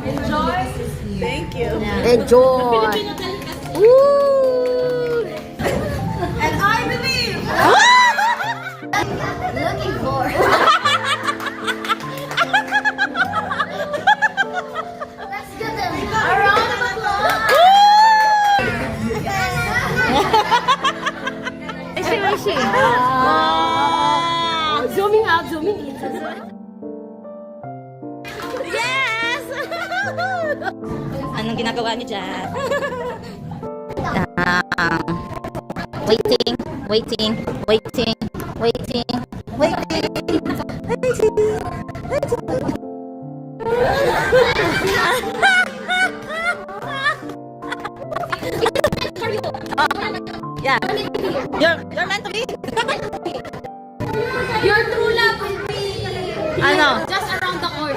Enjoy. Thank you. Enjoy. Woo! And I believe. Looking for. Let's give them a round of applause. Where is she? Zooming out, zooming in. Yes! Anong ginagawa niyo dyan? Waiting, waiting, waiting, waiting, waiting, waiting, waiting. Yeah, you're meant to be. Your true love will be Ano? just around the corner.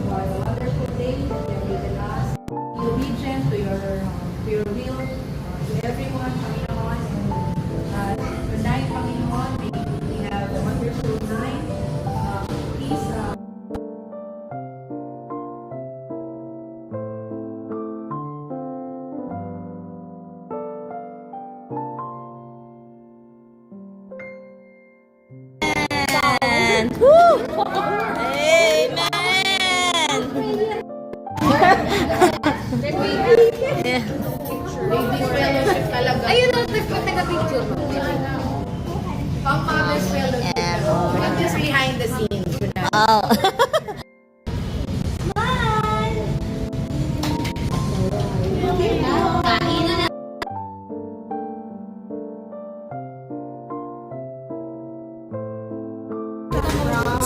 Wonderful day that you have given us. Be obedient to your will, to everyone, Panginoon. And tonight, Panginoon, we have a wonderful night. Please, Amen. Woo! Amen. Yeah. Baby's fellowship talaga. Ayun ang taga-picture mo. Pang mother's fellowship. Yeah. Not just behind the scenes. You know. Oh.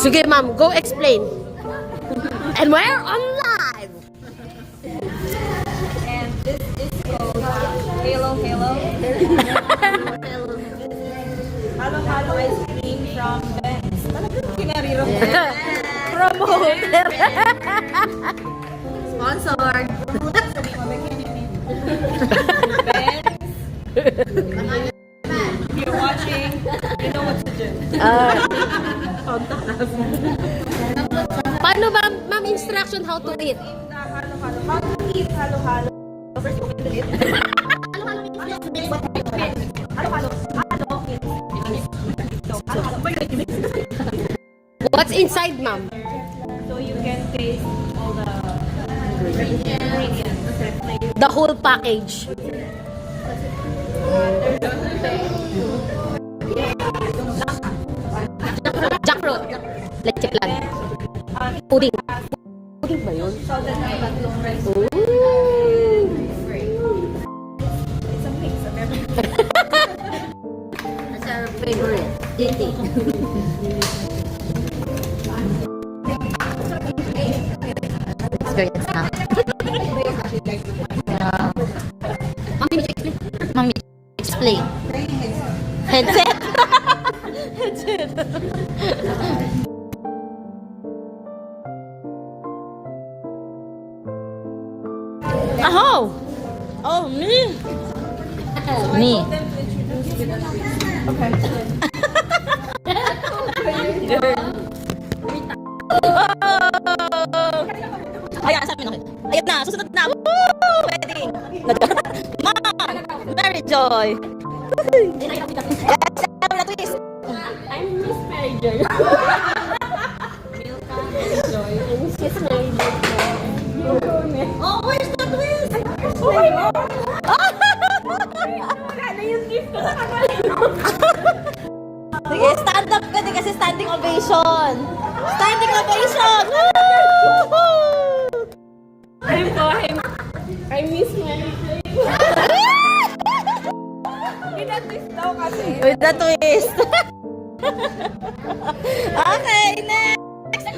Sige, ma'am. Go explain. And we're on live. And this is called Halo Halo. Halo Halo ice cream from Ben's. Talagang kinariro ko. Promote. Sponsored. Ben's. If you're watching, you know what to do. Paano ba, ma'am, instruction how to eat? Halo Halo. How to eat Halo Halo. First, you can do it. Halo Halo. Halo Halo. What's inside, ma'am? So you can taste all the ingredients. The whole package. Jackfruit. Leche plan. Pudding. Pudding ba yun? So then may tatlong rice. Ooh. It's a mix of everything. That's our favorite. Diti. Experience na. Mami, explain. Mami, explain. Headset? Headset. Aho! Oh, me. Me. Okay. Oh! Ayan, sabi na. Ayan na, susunod na. Woo! Wedding. Mom! Mary Joy. Yes, na twist. I'm Miss Mary Joy. Miss Mary Joy. Oh, where's the twist? Oh my God! Wala na yung gift ko na Sige, stand up ka din kasi standing ovation. Standing ovation! Woo! I'm Miss Mary Joy. Pinatwist daw kasi. With the twist. Okay, next. Next.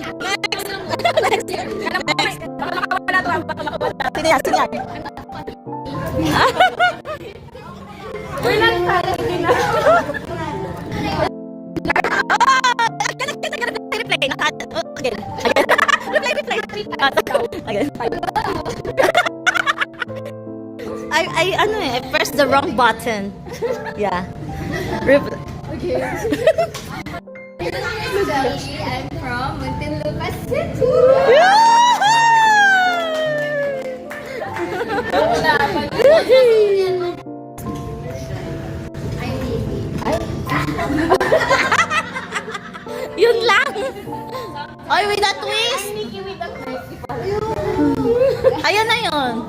Next. Baka makawala to. Baka makawala. Sino yan? Sino yan? We're not trying na. Replay. Again. Replay. Again. I pressed the wrong button. Yeah. Sally, I'm from Muntinlupa City. Yun lang. Oy, with a twist. Ayun na yun.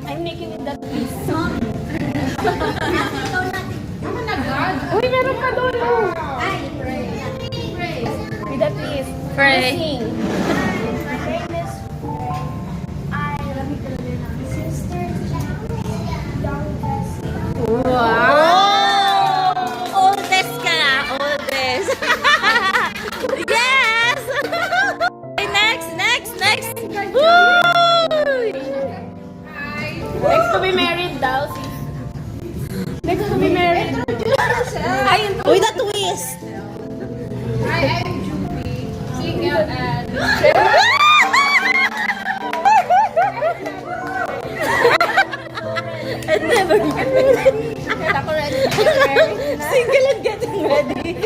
I'm making with that twist. Uy, meron ka doon. With that twist. Pray. Sing. Wow! Oldest ka na. Oldest. Yes! Okay, next. Woo! Next to be married daw. Next to be married. Ayun. With a twist. Hi, I'm Juby. Single and... And never married. Ako ready to get married. Single and getting ready.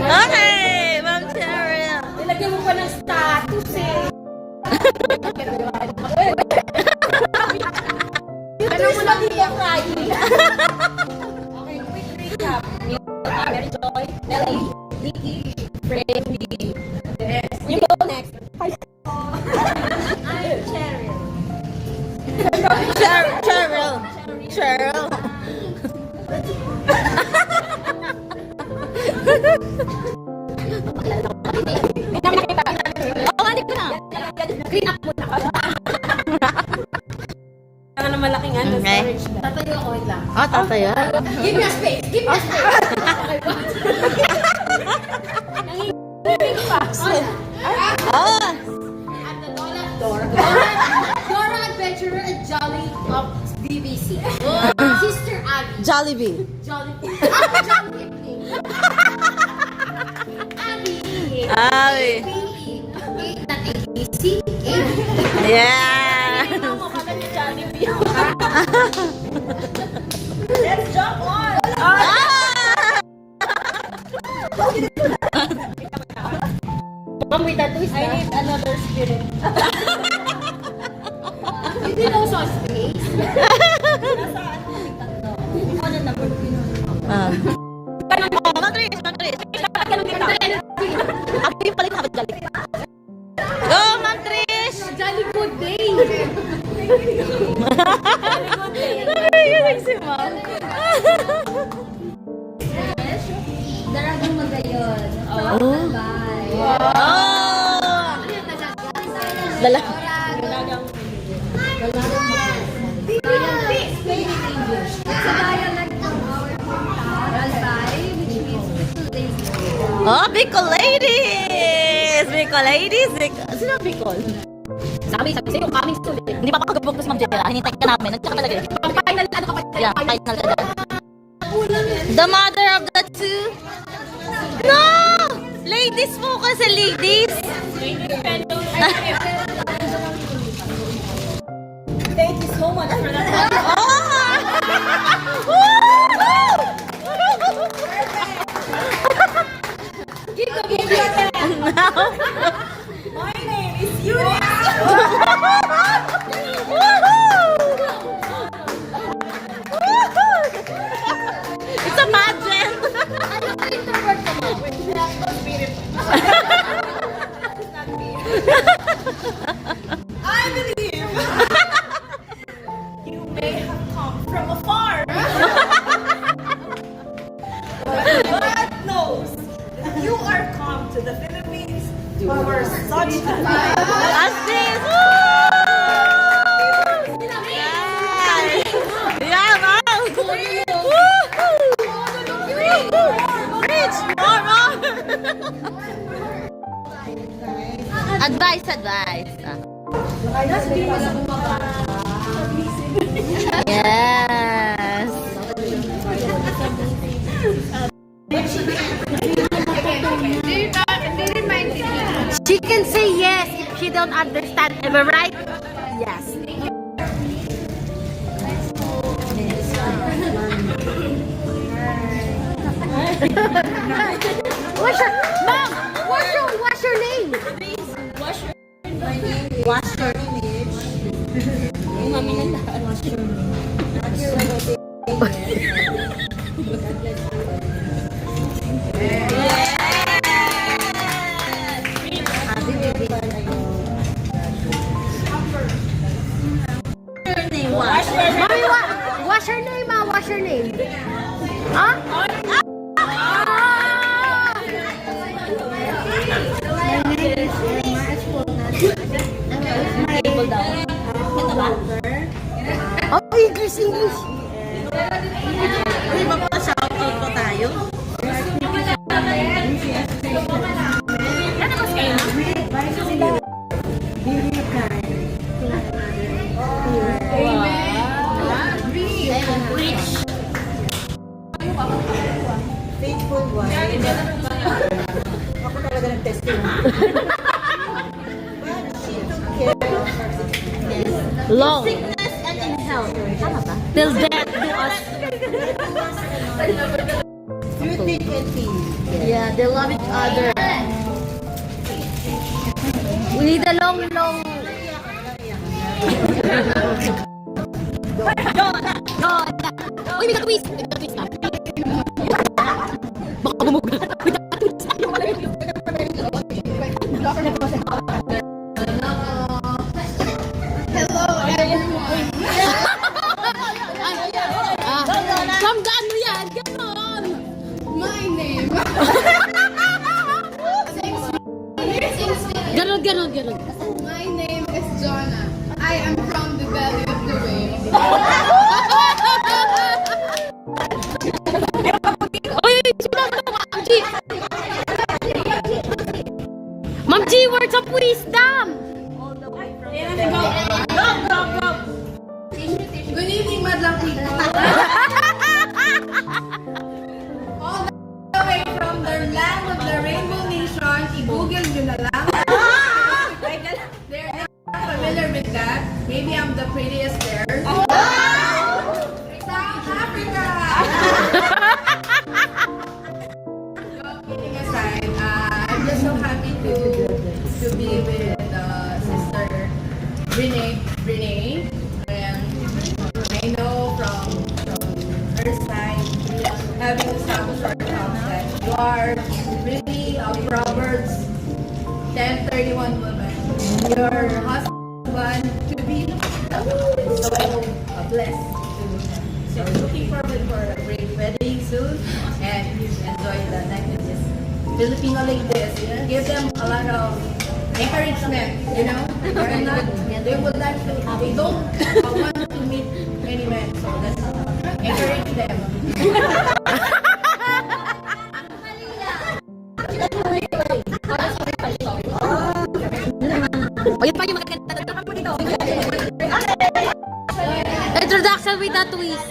Okay, Ma'am Cheryl. Nilagyan mo pa ng status eh. Ano mo lang hindi ang kain? Okay, quick recap. Mary Joy, Nelly, Nikki, Brandy. You go next. I'm Cheryl. Cheryl. May namin nakita. Oo, hindi ko na. Clean up muna ka. Kaya na malaking ano, Okay. storage na. Tatayo ako, wait lang. Oh, tatayo. Give me a space. Give me a space. Nanginginig pa. Oh. At the Dora Adventurer and Jolly of BBC. Sister Abby. Jollibee. Jolly. Jolly. Abby. Ay. ABC. Yeah. Let's jump on. Ah! Mom, with that twist, I need another spirit. You did also a space. Oh, Matris. Ako yung palit habang galit. Go, Matris! Jolly good day. Narinig si Ma'am. Daragang magayon. Oh. Bye. Oh! Dala. Sa dialect of our hometown, Albay, which means little lady. Oh, Bicol ladies! Sino ang Bicol? Sabi sa'yo, coming soon. Hindi pa makagabog si Ma'am Jera. Hinintay ka namin. Nandiyan ka talaga eh. Final, ano ka pa? Yeah, final ka dyan. The mother of the two. No! Ladies po kasi ladies. Thank you so much for that. Give me your pen. My name is Eunice. It's a pageant. Ano ka introvert ka mo? I believe you may have come from afar. But God knows that you are come to the Philippines for such a time. As this. Yeah, Ma'am. Rich, more. Advice. Yes. She can say yes if she don't understand. Am I right? Yes. What's your mom? What's your name? Wash your image. Yung mami ng lahat. Wash your Mommy, what's your name, ma? What's your name? Huh? Oh, English. Uy, magpa-shoutout pa tayo. Faithful wife. Ako talaga nag-testimony. But she took care of her sickness. Long. Sickness and in health. Tama ba? Till death do us. Through thick and thin. Yeah, they love each other. We need a long. Uy, may ka-twist. Na. Baka bumuga. May ka-twist. From the ano yan? Ganon. My name. Ganon. My name is Jonah. I am from the belly of the whale. Uy, sino ba Ma'am G? Ma'am G, words of wisdom. Good evening, madlang people. All the way from the land of the Rainbow Nation, i-google nyo na lang. They're not familiar with that. Maybe I'm the prettiest there. South Africa! Kidding aside, I'm just so happy to be with Sister Renee. And I know from her side, having established ourselves that you are really a Proverbs 10:31 woman. Your husband to be so blessed. So looking forward for a great wedding soon and enjoy the night with this Filipino like this. Give them a lot of encouragement, you know. They would like to, they don't want to meet any man, so let's encourage them. O, yun pa yung maganda. Introduction with a twist.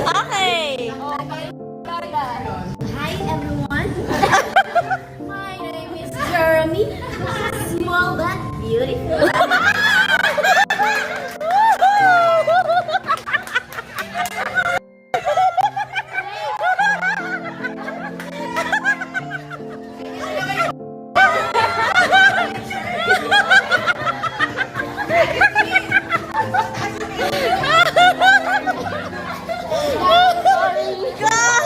Okay. Hi everyone. My name is Jeremy. Small but beautiful. God!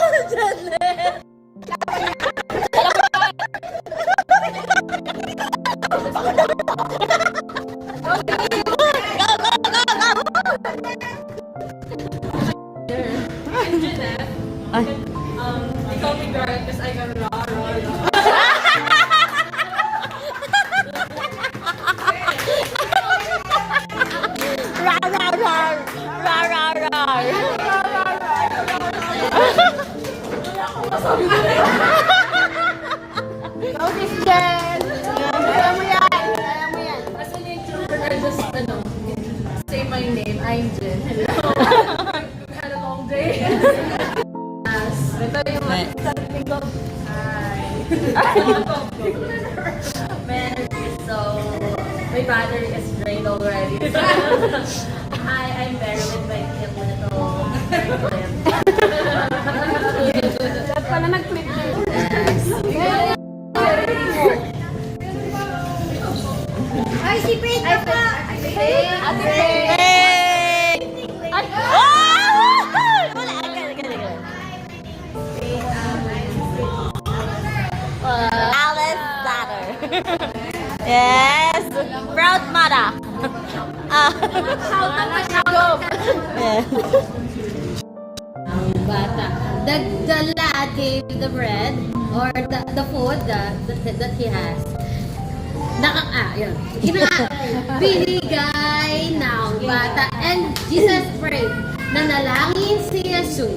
I'm Jeanette. Ay. They call me Brian because I got raw. Rar, rar, rar. Rar, rar, rar. As an introvert, I just, say my name. I'm Jen. Hello. We've had a long day. Ito yung sabi ko. Hi. Man, so my battery is drained already. I'm very with my cute little clip. Dapat pala nag-clip din. Ay, si Faith na pa! Hey! Ay! Oh! Wala, again. Alice Platter. Yes! Proud mother. Yeah. Bata. The lad gave the bread or the food that he has. Yun. Binigay ng bata. And Jesus prayed, nanalangin si Jesus.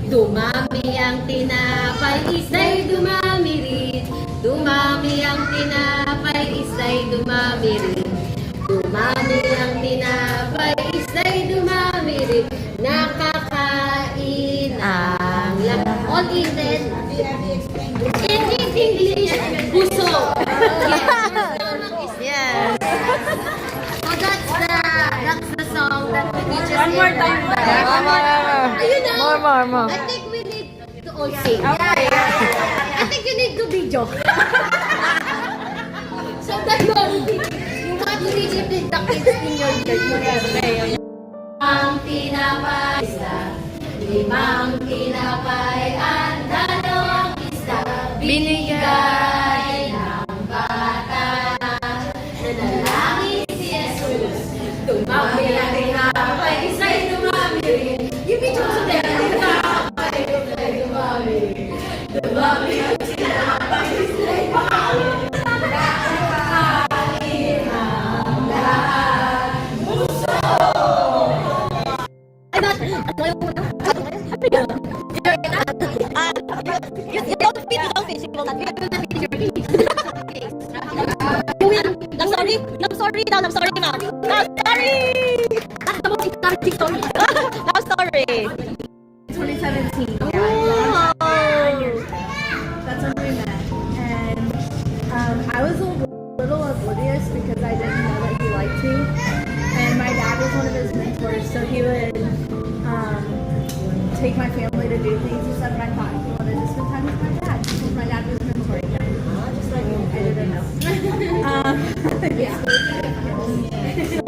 Dumami ang tinapay, isa'y dumami rin. Dumami ang tinapay, isa'y dumami rin. Dumami ang tinapay, isa'y dumami rin. Nakakain ang lahat. All eaten. In English, busog. Yes. So that's the song that teaches One more time. Ayun na. More. I think we need to all sing. I think you need to video. So that you want to discipline the kids in your church. Ang tinapay isa, 5 tinapay at 2 isda, binigay ng bata. Nanalangin si Jesus, dumami ang tinapay, isa'y dumami rin. Yung video ko sa tinapay, isa'y dumami rin. Dumami ang tinapay, isa'y dumami rin. Nakakain ang lahat. You don't fit, you will not fit. I'm sorry, I'm sorry, ma'am. I'm sorry. I'm sorry. 2017. Oh. That's when we met. And I was a little oblivious because I didn't know that he liked me. And my dad was one of his mentors, so he would take my family to do things and stuff. And I thought he wanted to spend time with my dad because my dad was mentoring him. Just like I didn't know. Yeah. So,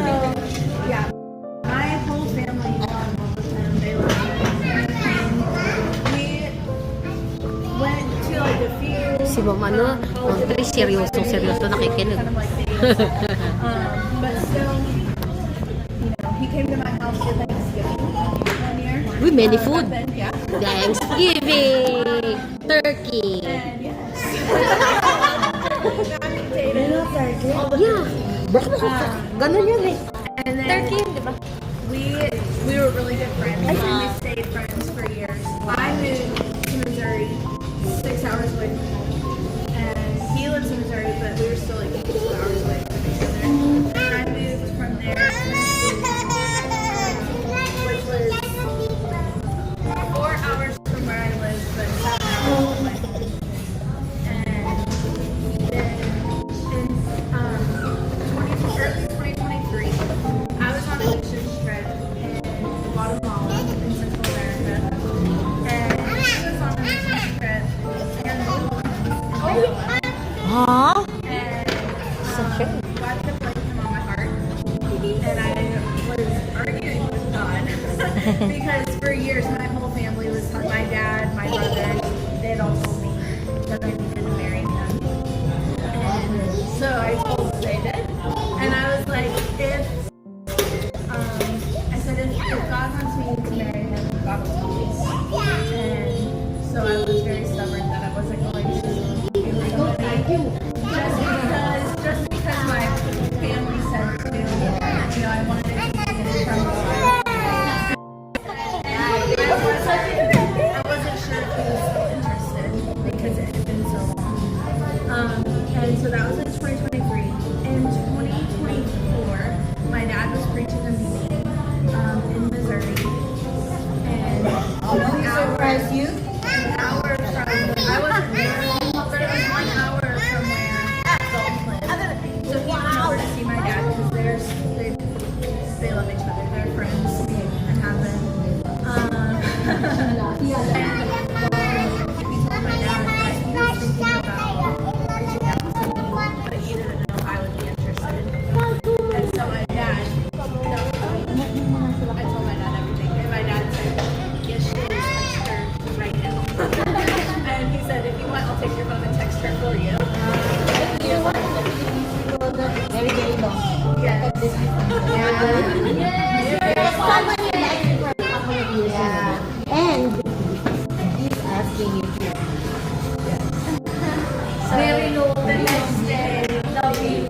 yeah. My whole family fell in love with him. They loved him. And we went to like a few. Si Mama, no? Very seryoso nakikinig. Kind of like things. But still, he came to my house for Thanksgiving one year. With many food. Yeah. Thanksgiving, turkey. And yes. Yeah. Ganun yun eh. And then Turkey, di ba? we were really good friends. And we stayed friends for years. I moved to Missouri, 6 hours away from home. And he lives in Missouri, but we were still like 2 hours away from each other. And I moved from there to which was 4 hours from where I live, but 7 hours away. And then in early 2023, I was on a mission trip in Guatemala in Central America. And he was on a mission trip in the Philippines. Huh? And So I was very stubborn that I wasn't going to be with somebody just because my family said to. I wanted to be from God. I wasn't sure if he was still interested because it had been so long. And so that was in 2023. In 2024, my dad was preaching a meeting in Missouri. And Surprise you? an hour from, I wasn't there, but it was 1 hour from where Dalton lived. So he went over to see my dad because they love each other. They're friends in heaven. And he told my dad that he was thinking about reaching out to me, but he didn't know if I would be interested. And so my dad, I told my dad everything. And my dad said, yes, she is, text her right now. And he said, if you want, I'll take your phone and text her for you. Very, very long. Yes. Someone you like for a couple of years. Yeah. And he's asking you to. Very low. The next day,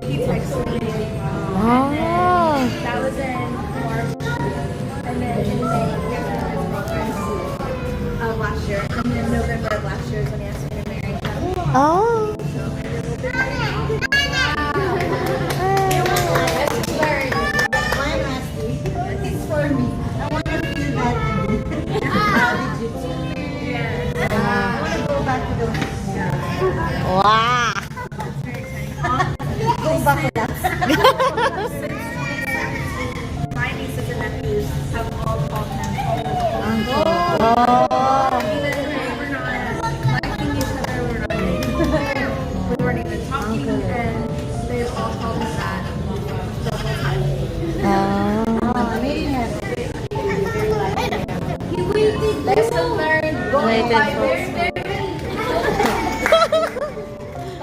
he texted me. Oh. That was in March. And then in May, we had his conference of last year. And then November of last year is when he asked me to marry him. Oh. Mine asked me. It's for me. I want to feel that again. How did you do? Yes. I want to go back to the. Wow. Go back to that. My nieces and nephews have all called him Oh. even if we were not liking each other, we weren't even talking, and they've all called him that the whole time. Lesson learned, go Waited by for-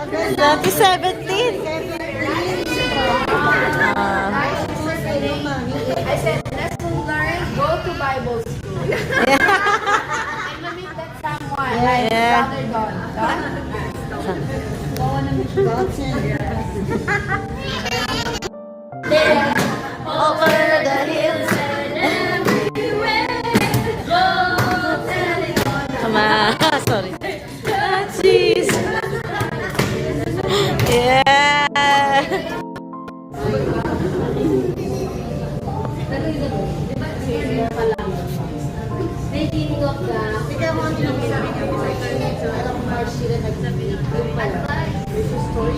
very, 2017. I said, lesson learned, go to Bible school. And you meet that someone, like Yeah. Brother Don. Over the hills. Come on. Sorry. Ah, jeez. Yeah. Beginning of the Ikaw mo ang tinapin March sila nagsabi. Yung pala. There's a story.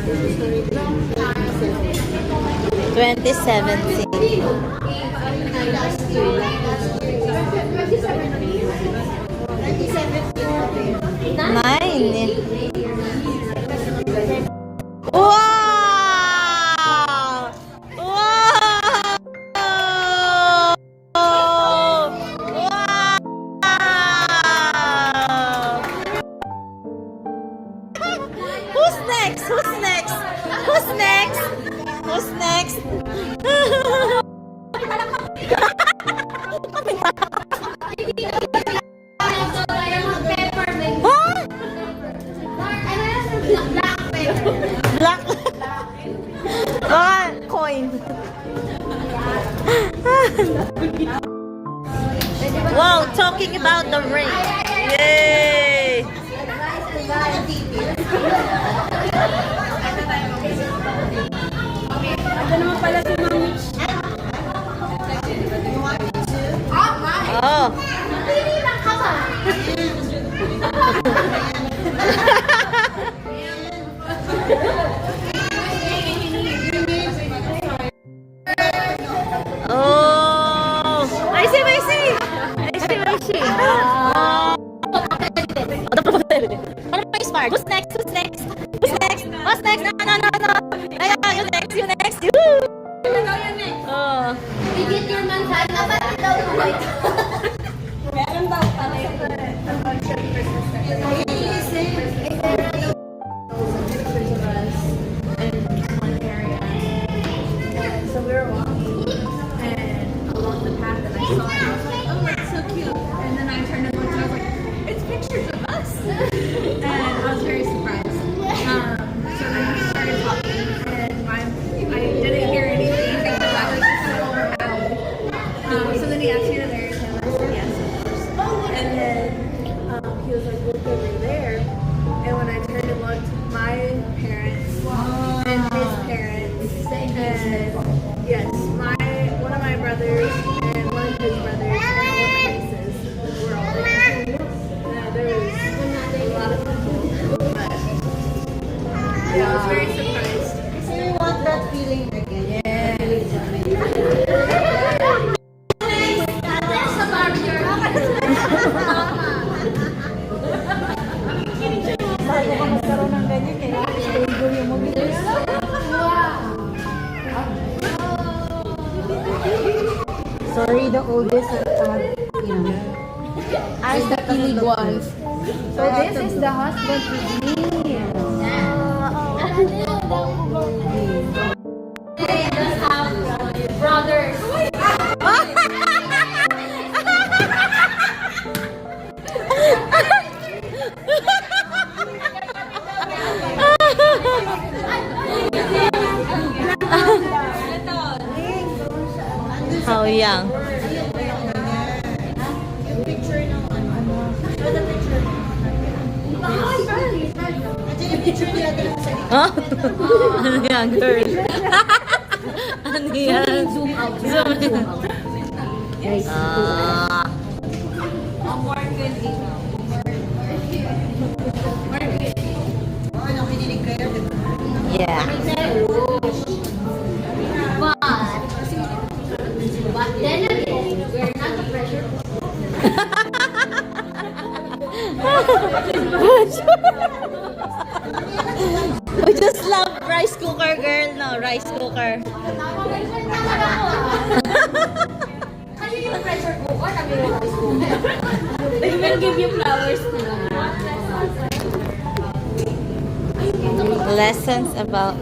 There's a story. 2017. last year. 9. Wow! Wow! Wow! Who's next? Who's next? Who's next? Who's next? Huh? Black. Baka coin. Wow, talking about the ring. Yay! Oh. Oh, I see. Paano pa smart? Who's next? Who's next? No. Ay, you next. Oh. Bigit your man sa dapat daw right. Meron daw pala yung So we were walking, and along the path, and I saw it. I was like, oh, that's so cute. And then I turned and looked oldest, you know, I'm the kilig ones. So this is the husband with me. They just have brothers. How young? Huh? Ano yan, girl? Ano yan? Zoom out. Zoom out. Ah. Yeah. But then again, we're not the pressure. We just love rice cooker, girl. No, rice cooker. Kasi yung pressure cooker, kami yung rice cooker. They will give you flowers na. Lessons about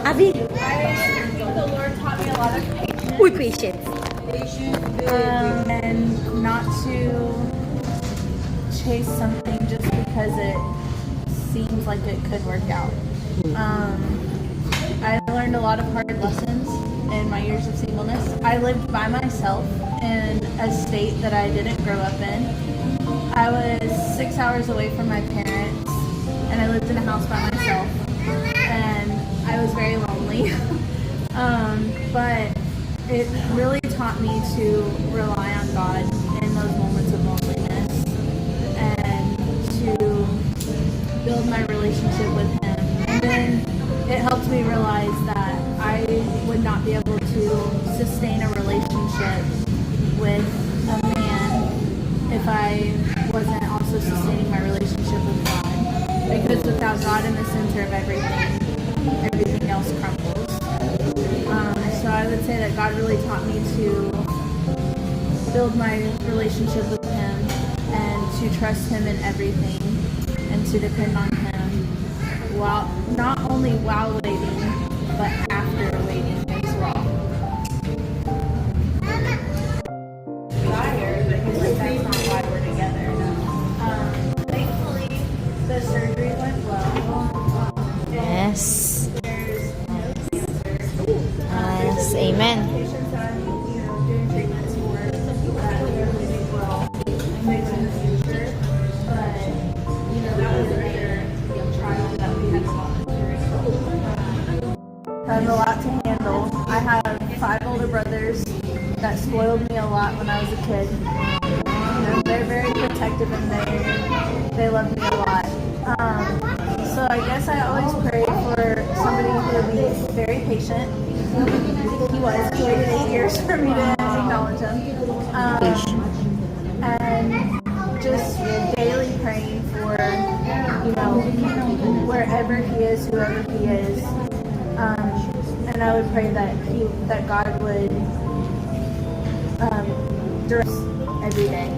Abi. The Lord taught me a lot of patience. Uy, patience. And not to chase something just because it seems like it could work out. I learned a lot of hard lessons in my years of singleness. I lived by myself in a state that I didn't grow up in. I was 6 hours away from my parents, and I lived in a house by myself, and I was very lonely. But it really taught me to rely on God in those moments of loneliness and to build my relationship with Him. And then it helped me realize that I would not be able to sustain a relationship with a man if I wasn't also sustaining my relationship with God. Because without God in the center of everything, everything else crumbles. So I would say that God really taught me to build my relationship with Him and to trust Him in everything and to depend on Him while not only while waiting but after waiting as well. But he's like, that's not why we're together. Thankfully, the surgery went well. Yes. There's no cancer. Yes. Amen. Patients that I'm, doing treatments for that they're living well and maybe in the future. But, that was another trial that we had to walk through. I have a lot to handle. I have 5 older brothers that spoiled me a lot when I was a kid. They're very protective and they love me a lot. So I guess I always pray for somebody who would be very patient. He waited 8 years for me to acknowledge him. And just daily praying for, wherever he is, whoever he is. And I would pray that God would direct every day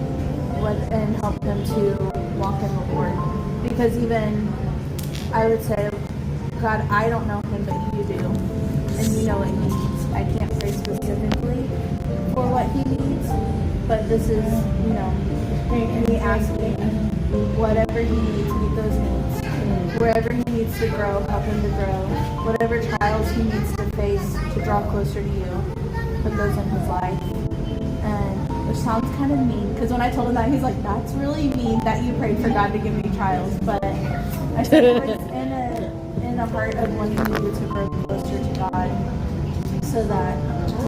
and help him to walk in the Lord. Because even I would say, God, I don't know him, but you do. And you know what he needs. I can't pray specifically for what he needs, but this is, me asking whatever he needs, meet those needs. Wherever he needs to grow, help him to grow. Whatever trials he needs to face to draw closer to you, put those in his life. And which sounds kind of mean, because when I told him that, he's like, that's really mean that you prayed for God to give me trials. But I said it was in the heart of wanting you to grow closer to God, so that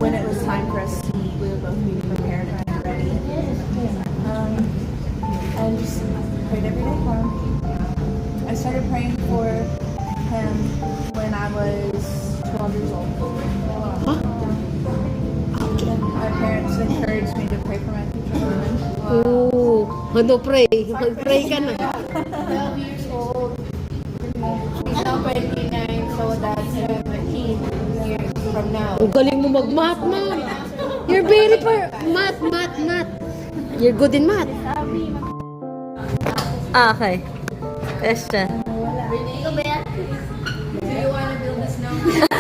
when it was time for us to meet, we would both be prepared and ready. And just prayed every day for him. I started praying for him when I was 12 years old. My parents encouraged me to pray for my future husband. Pray ka na. 12 years old. He's now 29, so that's 17 years from now. Ang galing mo mag-math, ma'am. You're very math. You're good in math. Okay. Question. Do you want to build a snowman?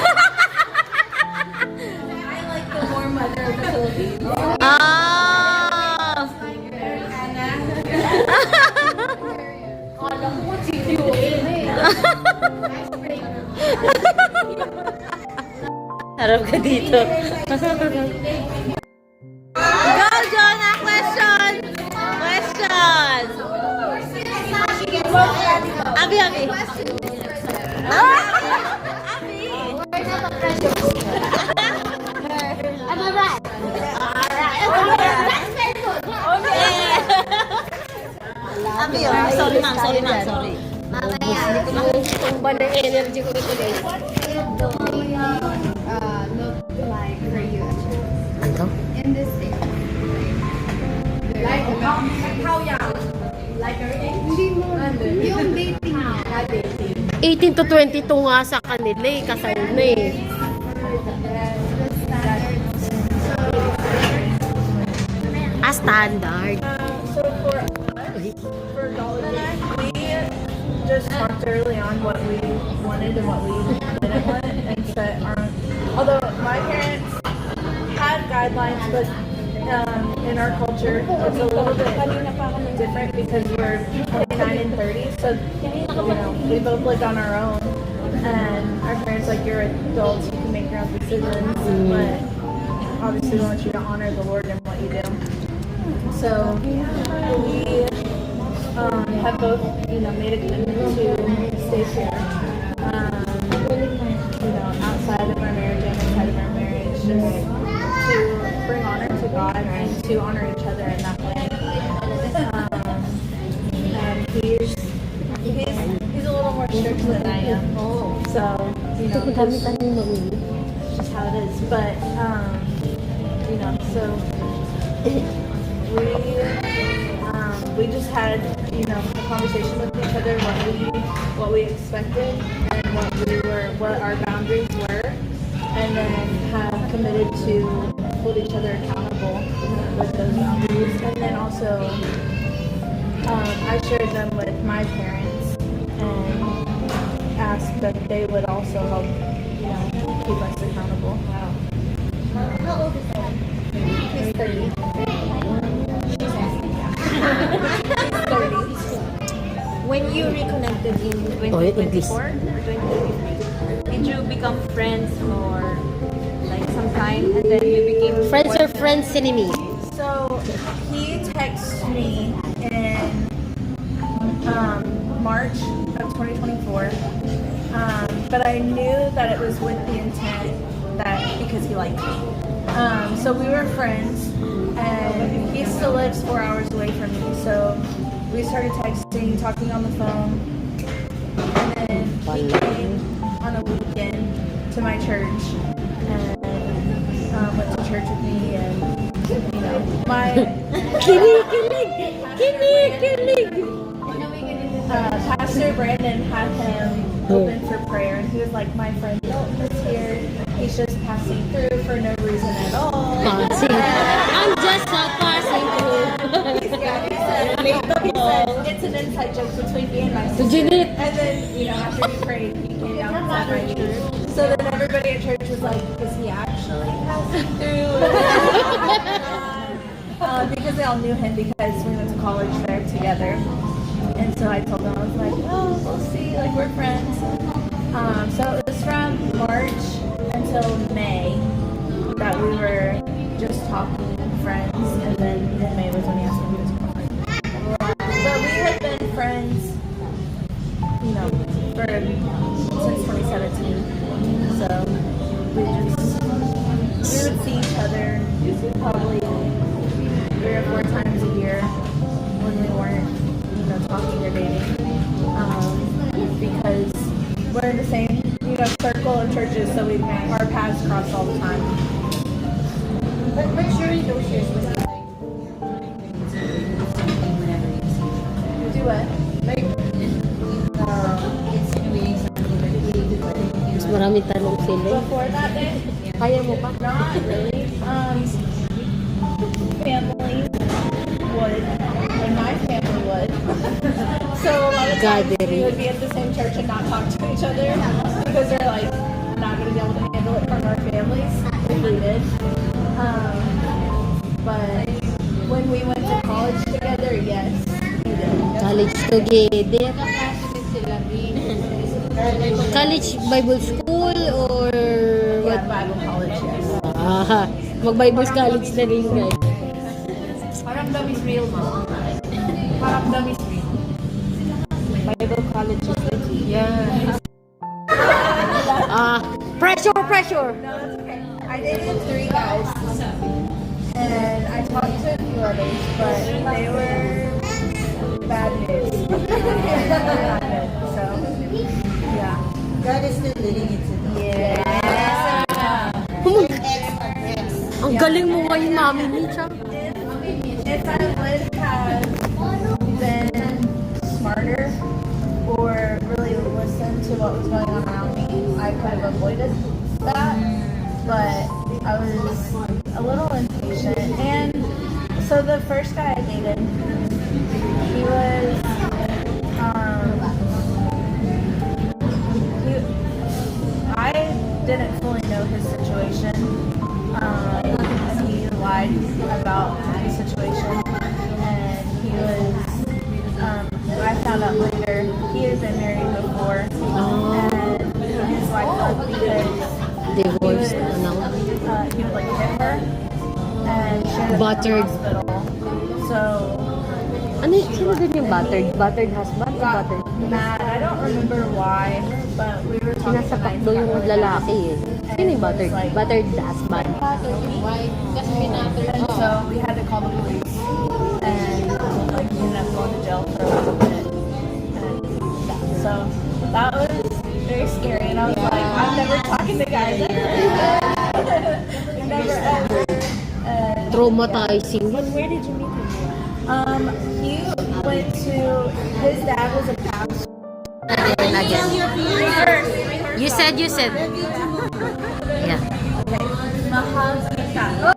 I like the warm weather of the Philippines. Ah! Harap ka dito. Go, Jonah! Question! Question! Abi. Ah! Abi! Am I right? Abi, oh. Sorry, ma'am. Sorry. Tumba ng energy ko ito guys. Look like for you in this state. Like how young? Like her age? Hindi mo. Yung dating niya. Dating. 18 to 22 nga sa kanila eh. Kasal na eh. Standard. So for Dolly and I, we just talked early on what we wanted and what we didn't want, and set our own. Although my parents had guidelines, but in our culture, it's a little bit different because we're 29 and 30, so we both lived on our own, and our parents like, you're adults, you can make your own decisions, but obviously we want you to honor the Lord in what you do. So we have both, made a commitment to stay pure. Outside of our marriage and inside of our marriage, just to bring honor to God and to honor each other in that way. And he's a little more strict than I am. So just how it is. But so we just had a conversation with each other what we expected and what our boundaries were, and then have committed to hold each other accountable with those boundaries. And then also I shared them with my parents and asked that they would also help keep us accountable. How old is that? He's 30. When you reconnected in 2024 or 2023, did you become friends for like some time and then you became Friends or friends enemy? So he texted me in March of 2024, but I knew that it was with the intent that because he liked me. So we were friends, and he still lives 4 hours away from me. So we started texting, talking on the phone, and then he came on a weekend to my church and went to church with me, and my Pastor Brandon had him open for prayer, and he was like, my friend Dalton is here. He's just passing through for no reason at all. I'm just a passing through. He said it's an inside joke between me and my sister. And then, after he prayed, he came down and sat right here. So then everybody at church was like, is he actually passing through? Because they all knew him because we went to college there together. And so I told them, I was like, oh, we'll see, like we're friends. So it was from March until May that we were just talking friends, and then in May was when he asked me to be his girlfriend. But we had been friends, since 2017. So we would see each other probably 3 or 4 times a year when we weren't, talking or dating, because we're in the same, circle of churches, so our paths cross all the time. But surely those years was like Do what? like insinuating something like Mas maraming tanong sila. Before that day? Kaya mo pa? Not really. families would, and my family would. So a lot of times we would be at the same church and not talk to each other because they're like not going to be able to handle it from our families if we did. But when we went to college together, yes, we did. College together. College Bible School or Yeah, Bible college, yes. Ah, mag-Bible college na rin guys. Paramdam is real, ma'am. Paramdam is real. Bible college is the key. Yeah. Pressure. No, that's okay. I dated 3 guys, and I talked to a few others, but they were bad news. Not good. So, yeah. God is still leading you to know. Yeah. Ang galing mo ngayon, mami ni Chang. If I would have been smarter or really listened to what was going on around me, I could have avoided that. But I was a little impatient. And so the first guy I dated, he was, I didn't fully know his situation. He lied about his situation, and he was. I found out later he had been married before, and his wife left because Divorced he na would, he would like hit her, and she ended up in the Battered. hospital. So Ano sino din yung battered? Battered husband o got battered? mad. I don't remember why, but we were talking Sinasapak about daw yung lalaki eh. Sino yung battered? Battered husband. And so we had to call the police, and like we ended up going to jail for a little bit. And yeah, so that was very scary, and I was like, I'm never talking to guys ever. Never ever. And Traumatizing. where did you meet him? He went to, his dad was a pastor. Again. You said. Yeah. Okay. Mahal kita.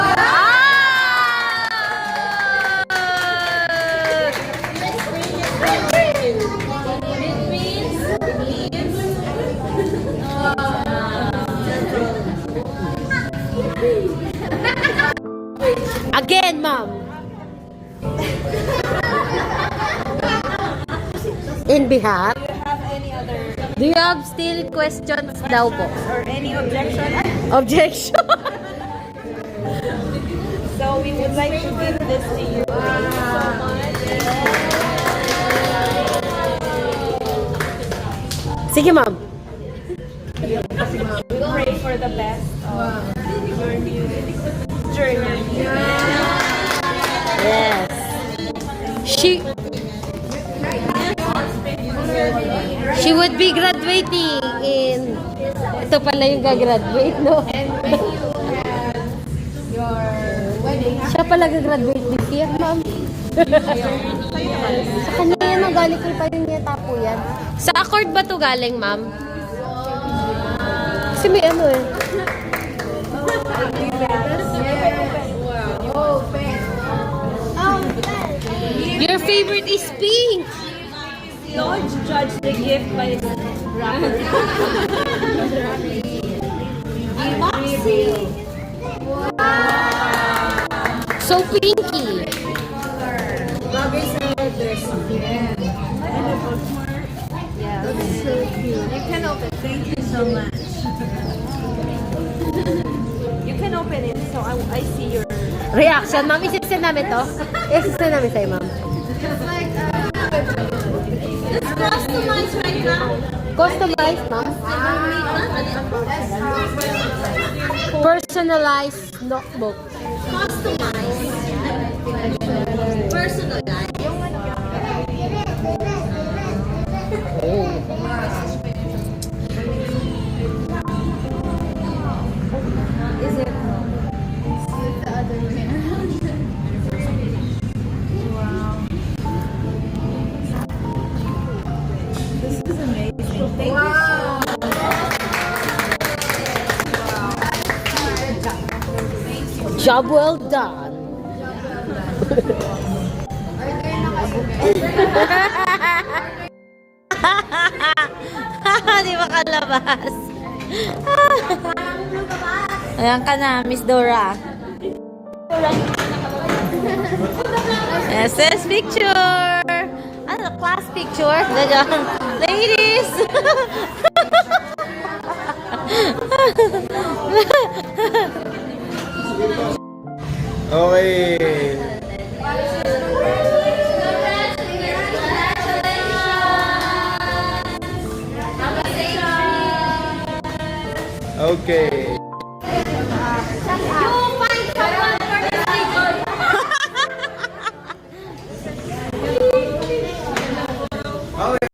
Again, ma'am. In behalf? Do you have still questions daw po? Or any objection? Objection? So we would like to give this to you. Thank you so much. Sige, ma'am. We pray for the best of your new journey. Yes. She would be graduating in... Ito pala yung gagraduate, no? Siya pala gagraduate this year, ma'am. Sa kanya yan, magaling ko pa rin yata po yan. Sa Accord ba to galing, ma'am? Kasi may ano eh. Your favorite is pink. Don't judge the gift by its wrapper. So pinky. Yeah, that's so cute. You can open. Thank you so much. You can open it, so I see your. Reaction, ma'am. Isisend namin to. Isisend namin sa'yo, ma'am. It's customized right now. Customized, ma'am. Personalized notebook. Customized. Personalized. Is it? The other way around. Wow. This is amazing. Thank you so much. Job well done. Di ba kalabas? Ayan ka na, Miss Dora. Yes, yes, picture. Ano, class picture? Ganyan. Ladies. Okay. Okay. Okay.